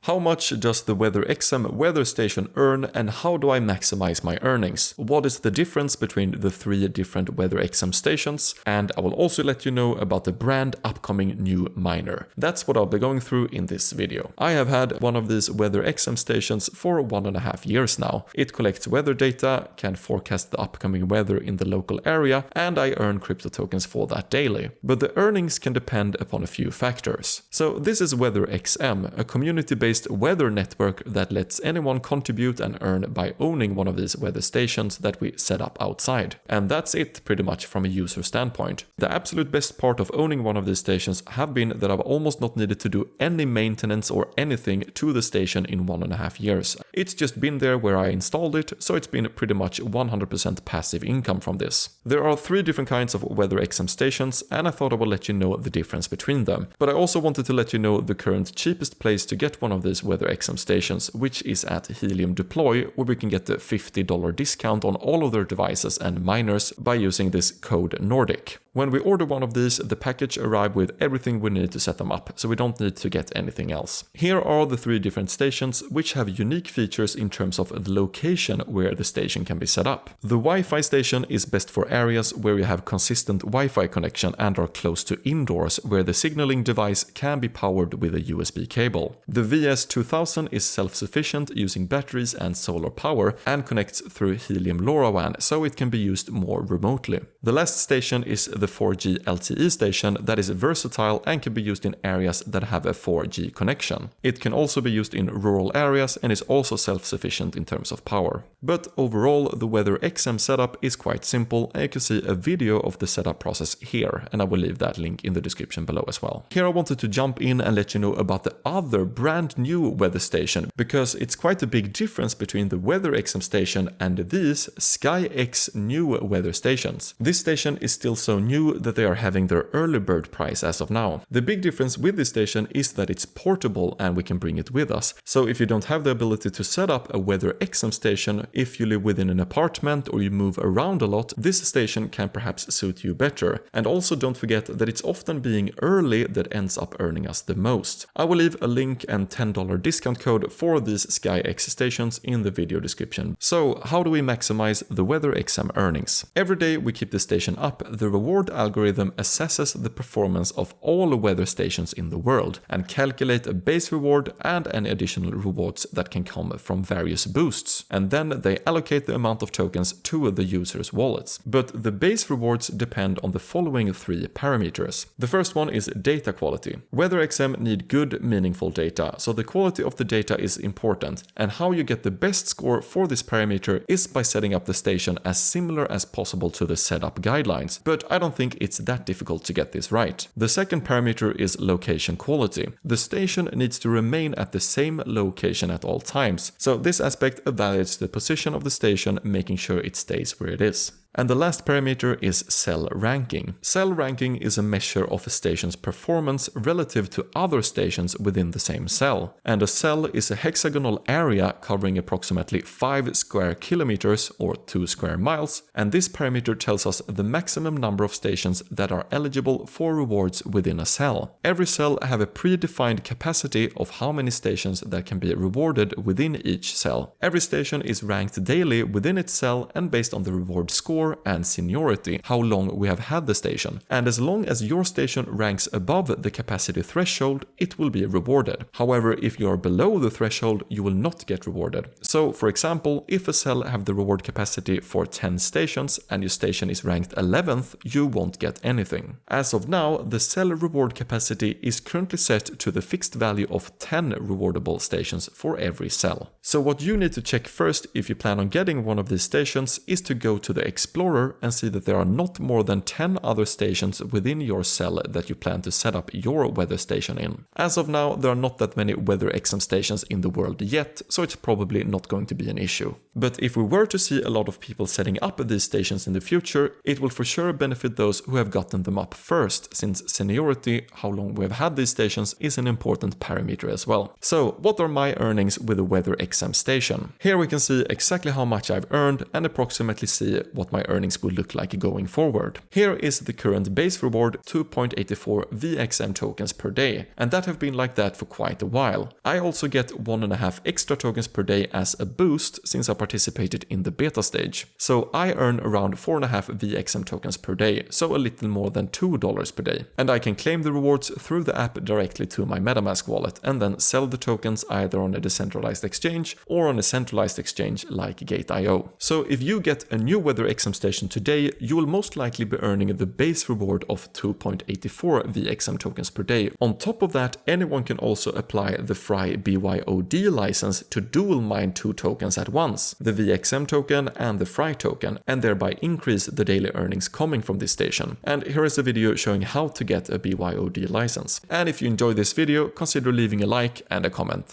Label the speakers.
Speaker 1: How much does the WeatherXM weather station earn, and how do I maximize my earnings? What is the difference between the 3 different WeatherXM stations? And I will also let you know about the brand upcoming new miner. That's what I'll be going through in this video. I have had one of these WeatherXM stations for 1.5 years now. It collects weather data, can forecast the upcoming weather in the local area, and I earn crypto tokens for that daily. But the earnings can depend upon a few factors. So this is WeatherXM, a community-based weather network that lets anyone contribute and earn by owning one of these weather stations that we set up outside. And that's it pretty much from a user standpoint. The absolute best part of owning one of these stations have been that I've almost not needed to do any maintenance or anything to the station in 1.5 years. It's just been there where I installed it, so it's been pretty much 100% passive income from this. There are 3 different kinds of WeatherXM stations, and I thought I would let you know the difference between them. But I also wanted to let you know the current cheapest place to get one of these WeatherXM stations, which is at Helium Deploy, where we can get the $50 discount on all of their devices and miners by using this code Nordic. When we order one of these, the package arrives with everything we need to set them up, so we don't need to get anything else. Here are the 3 different stations, which have unique features in terms of the location where the station can be set up. The Wi-Fi station is best for areas where you have consistent Wi-Fi connection and are close to indoors, where the signaling device can be powered with a USB cable. The VS2000 is self-sufficient using batteries and solar power and connects through Helium LoRaWAN, so it can be used more remotely. The last station is the 4G LTE station that is versatile and can be used in areas that have a 4G connection. It can also be used in rural areas and is also self-sufficient in terms of power. But overall, the WeatherXM setup is quite simple, and you can see a video of the setup process here, and I will leave that link in the description below as well. Here I wanted to jump in and let you know about the other brand new weather station, because it's quite a big difference between the WeatherXM station and these SkyX new weather stations. This station is still so new that they are having their early bird price as of now. The big difference with this station is that it's portable and we can bring it with us. So if you don't have the ability to set up a WeatherXM station, if you live within an apartment or you move around a lot, this station can perhaps suit you better. And also don't forget that it's often being early that ends up earning us the most. I will leave a link and $10 discount code for these SkyX stations in the video description. So how do we maximize the WeatherXM earnings? Every day we keep the station up, the reward algorithm assesses the performance of all weather stations in the world and calculate a base reward and any additional rewards that can come from various boosts, and then they allocate the amount of tokens to the user's wallets. But the base rewards depend on the following 3 parameters. The first one is data quality. WeatherXM need good, meaningful data, so the quality of the data is important, and how you get the best score for this parameter is by setting up the station as similar as possible to the setup guidelines, but I don't think it's that difficult to get this right. The second parameter is location quality. The station needs to remain at the same location at all times, so this aspect evaluates the position of the station, making sure it stays where it is. And the last parameter is cell ranking. Cell ranking is a measure of a station's performance relative to other stations within the same cell. And a cell is a hexagonal area covering approximately 5 square kilometers or 2 square miles, and this parameter tells us the maximum number of stations that are eligible for rewards within a cell. Every cell have a predefined capacity of how many stations that can be rewarded within each cell. Every station is ranked daily within its cell and based on the reward score and seniority, how long we have had the station. And as long as your station ranks above the capacity threshold, it will be rewarded. However, if you are below the threshold, you will not get rewarded. So, for example, if a cell have the reward capacity for 10 stations and your station is ranked 11th, you won't get anything. As of now, the cell reward capacity is currently set to the fixed value of 10 rewardable stations for every cell. So what you need to check first if you plan on getting one of these stations is to go to the Explorer and see that there are not more than 10 other stations within your cell that you plan to set up your weather station in. As of now, there are not that many WeatherXM stations in the world yet, so it's probably not going to be an issue. But if we were to see a lot of people setting up these stations in the future, it will for sure benefit those who have gotten them up first, since seniority, how long we have had these stations, is an important parameter as well. So what are my earnings with a WeatherXM station? Here we can see exactly how much I've earned and approximately see what my my earnings will look like going forward. Here is the current base reward, 2.84 VXM tokens per day, and that have been like that for quite a while. I also get 1.5 extra tokens per day as a boost since I participated in the beta stage. So I earn around 4.5 VXM tokens per day, so a little more than $2 per day. And I can claim the rewards through the app directly to my MetaMask wallet and then sell the tokens either on a decentralized exchange or on a centralized exchange like Gate.io. So if you get a new WeatherXM station today, you will most likely be earning the base reward of 2.84 VXM tokens per day. On top of that, anyone can also apply the Fry BYOD license to dual mine 2 tokens at once, the VXM token and the Fry token, and thereby increase the daily earnings coming from this station. And here is a video showing how to get a BYOD license. And if you enjoyed this video, consider leaving a like and a comment.